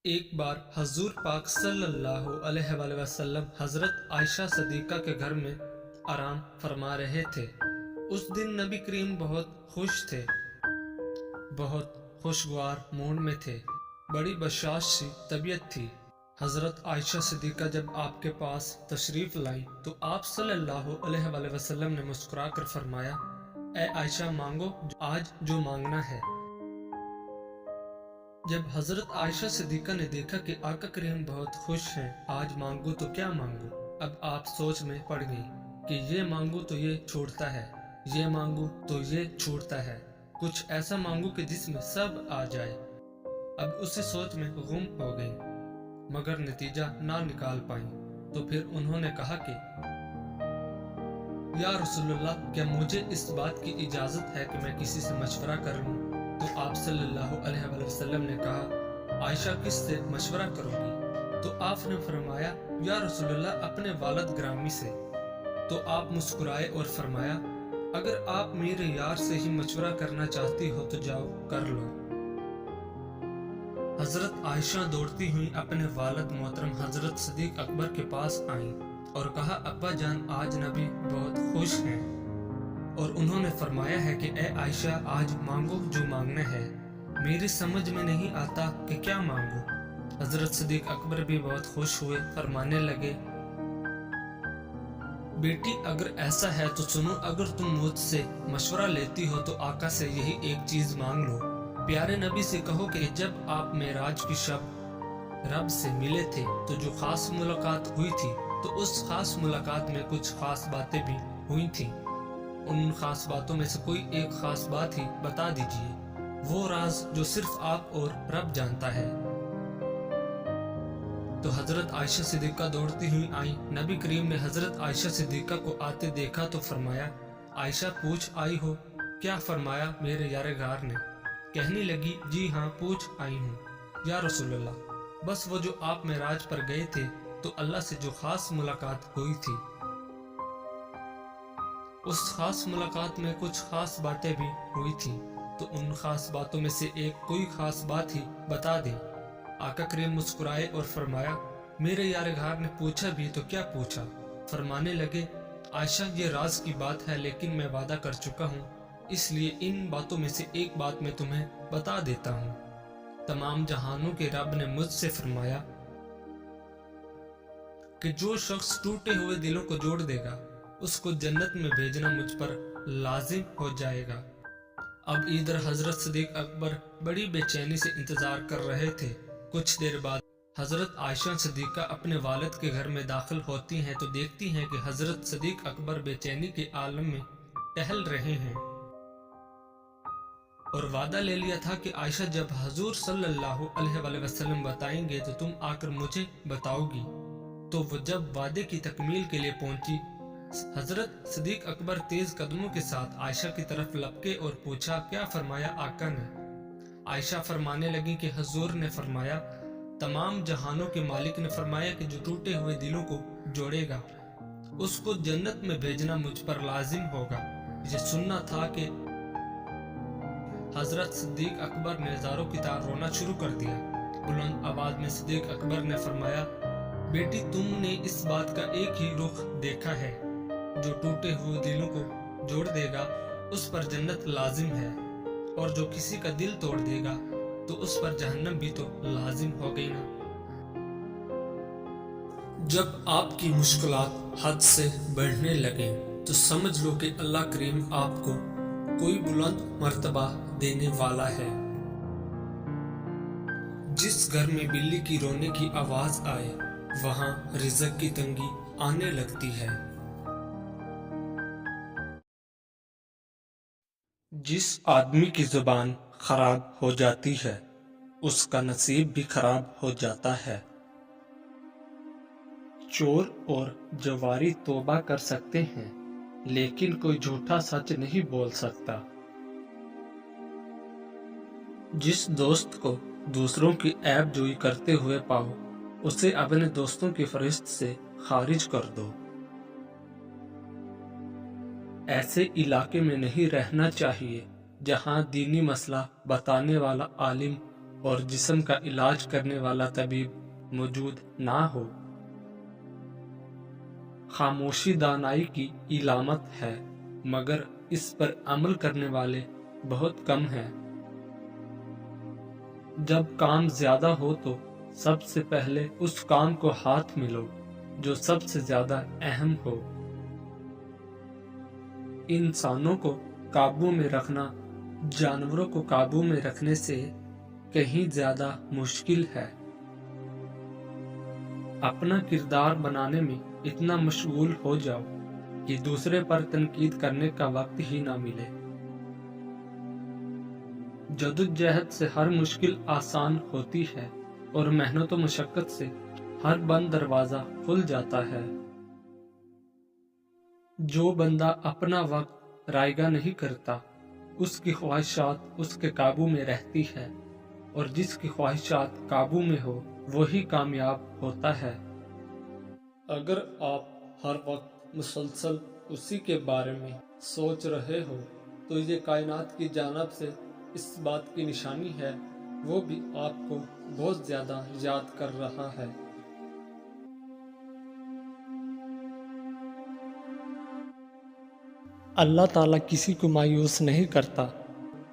ایک بار حضور پاک صلی اللہ علیہ وآلہ وسلم حضرت عائشہ صدیقہ کے گھر میں آرام فرما رہے تھے۔ اس دن نبی کریم بہت خوش تھے، بہت خوشگوار موڈ میں تھے، بڑی بشاش سی طبیعت تھی۔ حضرت عائشہ صدیقہ جب آپ کے پاس تشریف لائی تو آپ صلی اللہ علیہ وآلہ وسلم نے مسکرا کر فرمایا، اے عائشہ مانگو آج جو مانگنا ہے۔ جب حضرت عائشہ صدیقہ نے دیکھا کہ آقا کریم بہت خوش ہیں، آج مانگو تو کیا مانگو، اب آپ سوچ میں پڑ گئی کہ یہ مانگو تو یہ چھوڑتا ہے، یہ مانگو تو یہ چھوڑتا ہے، کچھ ایسا مانگو کہ جس میں سب آ جائے۔ اب اسی سوچ میں گم ہو گئی مگر نتیجہ نہ نکال پائیں، تو پھر انہوں نے کہا کہ یا رسول اللہ، کیا مجھے اس بات کی اجازت ہے کہ میں کسی سے مشورہ کر لوں؟ تو آپ صلی اللہ علیہ وآلہ وسلم نے کہا، عائشہ کس سے مشورہ کرو گی؟ تو آپ نے فرمایا، یا رسول اللہ اپنے والد گرامی سے۔ تو آپ مسکرائے اور فرمایا، اگر آپ میرے یار سے ہی مشورہ کرنا چاہتی ہو تو جاؤ کر لو۔ حضرت عائشہ دوڑتی ہوئی اپنے والد محترم حضرت صدیق اکبر کے پاس آئیں اور کہا، ابا جان آج نبی بہت خوش ہیں اور انہوں نے فرمایا ہے کہ اے عائشہ آج مانگو جو مانگنا ہے، میری سمجھ میں نہیں آتا کہ کیا مانگو۔ حضرت صدیق اکبر بھی بہت خوش ہوئے، فرمانے لگے، بیٹی اگر ایسا ہے تو سنو، اگر تم مجھ سے مشورہ لیتی ہو تو آقا سے یہی ایک چیز مانگ لو۔ پیارے نبی سے کہو کہ جب آپ معراج کی شب رب سے ملے تھے تو جو خاص ملاقات ہوئی تھی تو اس خاص ملاقات میں کچھ خاص باتیں بھی ہوئی تھیں، ان خاص باتوں میں سے کوئی ایک خاص بات ہی بتا دیجئے، وہ راز جو صرف آپ اور رب جانتا ہے۔ تو حضرت عائشہ صدیقہ دوڑتی ہوئی آئیں۔ نبی کریم نے حضرت عائشہ صدیقہ کو آتے دیکھا تو فرمایا، عائشہ پوچھ آئی ہو؟ کیا فرمایا میرے یار غار نے؟ کہنے لگی، جی ہاں پوچھ آئی ہوں یا رسول اللہ، بس وہ جو آپ معراج پر گئے تھے تو اللہ سے جو خاص ملاقات ہوئی تھی، اس خاص ملاقات میں کچھ خاص باتیں بھی ہوئی تھیں، تو ان خاص باتوں میں سے ایک کوئی خاص بات ہی بتا دیں۔ آقا کریم مسکرائے اور فرمایا، میرے یار غار نے پوچھا بھی تو کیا پوچھا؟ فرمانے لگے، عائشہ یہ راز کی بات ہے لیکن میں وعدہ کر چکا ہوں، اس لیے ان باتوں میں سے ایک بات میں تمہیں بتا دیتا ہوں۔ تمام جہانوں کے رب نے مجھ سے فرمایا کہ جو شخص ٹوٹے ہوئے دلوں کو جوڑ دے گا اس کو جنت میں بھیجنا مجھ پر لازم ہو جائے گا۔ اب ادھر حضرت صدیق اکبر بڑی بے چینی سے انتظار کر رہے تھے۔ کچھ دیر بعد حضرت عائشہ صدیقہ اپنے والد کے گھر میں داخل ہوتی ہیں تو دیکھتی ہیں کہ حضرت صدیق اکبر بے چینی کے عالم میں ٹہل رہے ہیں اور وعدہ لے لیا تھا کہ عائشہ جب حضور صلی اللہ علیہ وآلہ وسلم بتائیں گے تو تم آ کر مجھے بتاؤ گی۔ تو وہ جب وعدے کی تکمیل کے لیے پہنچی، حضرت صدیق اکبر تیز قدموں کے ساتھ عائشہ کی طرف لپکے اور پوچھا، کیا فرمایا آقا نے؟ عائشہ فرمانے لگی کہ حضور نے فرمایا، تمام جہانوں کے مالک نے فرمایا کہ جو ٹوٹے ہوئے دلوں کو جوڑے گا اس کو جنت میں بھیجنا مجھ پر لازم ہوگا۔ یہ سننا تھا کہ حضرت صدیق اکبر نے زاروں کی طرح رونا شروع کر دیا۔ بلند آواز میں صدیق اکبر نے فرمایا، بیٹی تم نے اس بات کا ایک ہی رخ دیکھا ہے، جو ٹوٹے ہوئے دلوں کو جوڑ دے گا اس پر جنت لازم ہے، اور جو کسی کا دل توڑ دے گا تو اس پر جہنم بھی تو لازم ہو گئی نا۔ جب آپ کی مشکلات حد سے بڑھنے لگیں تو سمجھ لو کہ اللہ کریم آپ کو کوئی بلند مرتبہ دینے والا ہے۔ جس گھر میں بلی کی رونے کی آواز آئے وہاں رزق کی تنگی آنے لگتی ہے۔ جس آدمی کی زبان خراب ہو جاتی ہے اس کا نصیب بھی خراب ہو جاتا ہے۔ چور اور جواری توبہ کر سکتے ہیں لیکن کوئی جھوٹا سچ نہیں بول سکتا۔ جس دوست کو دوسروں کی عیب جوئی کرتے ہوئے پاؤ اسے اپنے دوستوں کی فہرست سے خارج کر دو۔ ایسے علاقے میں نہیں رہنا چاہیے جہاں دینی مسئلہ بتانے والا عالم اور جسم کا علاج کرنے والا طبیب موجود نہ ہو۔ خاموشی دانائی کی علامت ہے، مگر اس پر عمل کرنے والے بہت کم ہیں۔ جب کام زیادہ ہو تو سب سے پہلے اس کام کو ہاتھ میں لو جو سب سے زیادہ اہم ہو۔ انسانوں کو قابو میں رکھنا جانوروں کو قابو میں رکھنے سے کہیں زیادہ مشکل ہے۔ اپنا کردار بنانے میں اتنا مشغول ہو جاؤ کہ دوسرے پر تنقید کرنے کا وقت ہی نہ ملے۔ جدوجہد سے ہر مشکل آسان ہوتی ہے اور محنت و مشقت سے ہر بند دروازہ کھل جاتا ہے۔ جو بندہ اپنا وقت رائگاں نہیں کرتا، اس کی خواہشات اس کے قابو میں رہتی ہے، اور جس کی خواہشات قابو میں ہو وہی کامیاب ہوتا ہے۔ اگر آپ ہر وقت مسلسل اسی کے بارے میں سوچ رہے ہو تو یہ کائنات کی جانب سے اس بات کی نشانی ہے وہ بھی آپ کو بہت زیادہ یاد کر رہا ہے۔ اللہ تعالیٰ کسی کو مایوس نہیں کرتا،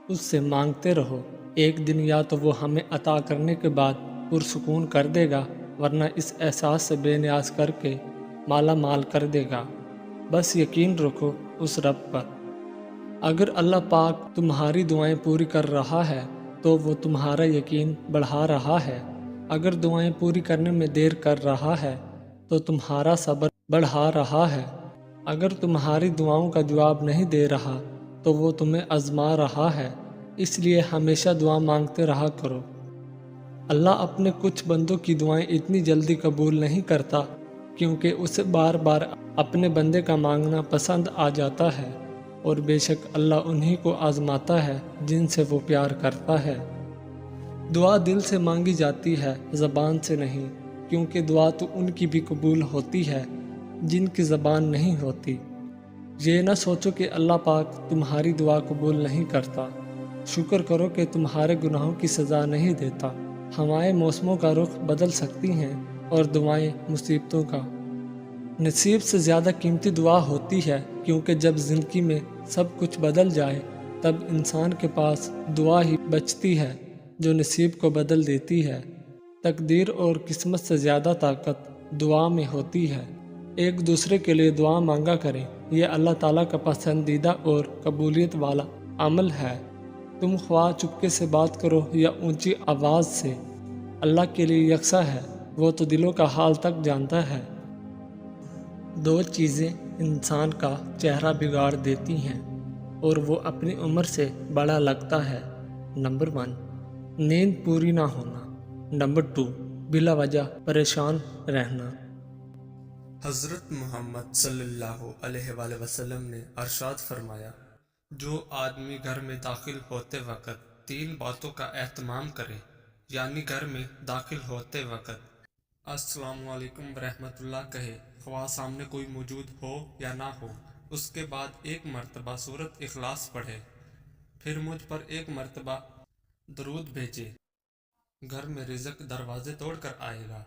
اس سے مانگتے رہو، ایک دن یا تو وہ ہمیں عطا کرنے کے بعد پرسکون کر دے گا، ورنہ اس احساس سے بے نیاز کر کے مالا مال کر دے گا۔ بس یقین رکھو اس رب پر۔ اگر اللہ پاک تمہاری دعائیں پوری کر رہا ہے تو وہ تمہارا یقین بڑھا رہا ہے، اگر دعائیں پوری کرنے میں دیر کر رہا ہے تو تمہارا صبر بڑھا رہا ہے، اگر تمہاری دعاؤں کا جواب نہیں دے رہا تو وہ تمہیں آزما رہا ہے۔ اس لیے ہمیشہ دعا مانگتے رہا کرو۔ اللہ اپنے کچھ بندوں کی دعائیں اتنی جلدی قبول نہیں کرتا کیونکہ اسے بار بار اپنے بندے کا مانگنا پسند آ جاتا ہے، اور بے شک اللہ انہی کو آزماتا ہے جن سے وہ پیار کرتا ہے۔ دعا دل سے مانگی جاتی ہے، زبان سے نہیں، کیونکہ دعا تو ان کی بھی قبول ہوتی ہے جن کی زبان نہیں ہوتی۔ یہ نہ سوچو کہ اللہ پاک تمہاری دعا قبول نہیں کرتا، شکر کرو کہ تمہارے گناہوں کی سزا نہیں دیتا۔ ہوائیں موسموں کا رخ بدل سکتی ہیں اور دعائیں مصیبتوں کا۔ نصیب سے زیادہ قیمتی دعا ہوتی ہے، کیونکہ جب زندگی میں سب کچھ بدل جائے تب انسان کے پاس دعا ہی بچتی ہے جو نصیب کو بدل دیتی ہے۔ تقدیر اور قسمت سے زیادہ طاقت دعا میں ہوتی ہے۔ ایک دوسرے کے لیے دعا مانگا کریں، یہ اللہ تعالیٰ کا پسندیدہ اور قبولیت والا عمل ہے۔ تم خواہ چپکے سے بات کرو یا اونچی آواز سے، اللہ کے لیے یکساں ہے، وہ تو دلوں کا حال تک جانتا ہے۔ دو چیزیں انسان کا چہرہ بگاڑ دیتی ہیں اور وہ اپنی عمر سے بڑا لگتا ہے۔ نمبر 1، نیند پوری نہ ہونا۔ نمبر 2، بلا وجہ پریشان رہنا۔ حضرت محمد صلی اللہ علیہ وآلہ وسلم نے ارشاد فرمایا، جو آدمی گھر میں داخل ہوتے وقت 3 باتوں کا اہتمام کرے، یعنی گھر میں داخل ہوتے وقت السلام علیکم ورحمۃ اللہ کہے، خواہ سامنے کوئی موجود ہو یا نہ ہو، اس کے بعد 1 مرتبہ سورۃ اخلاص پڑھے، پھر مجھ پر 1 مرتبہ درود بھیجے، گھر میں رزق دروازے توڑ کر آئے گا۔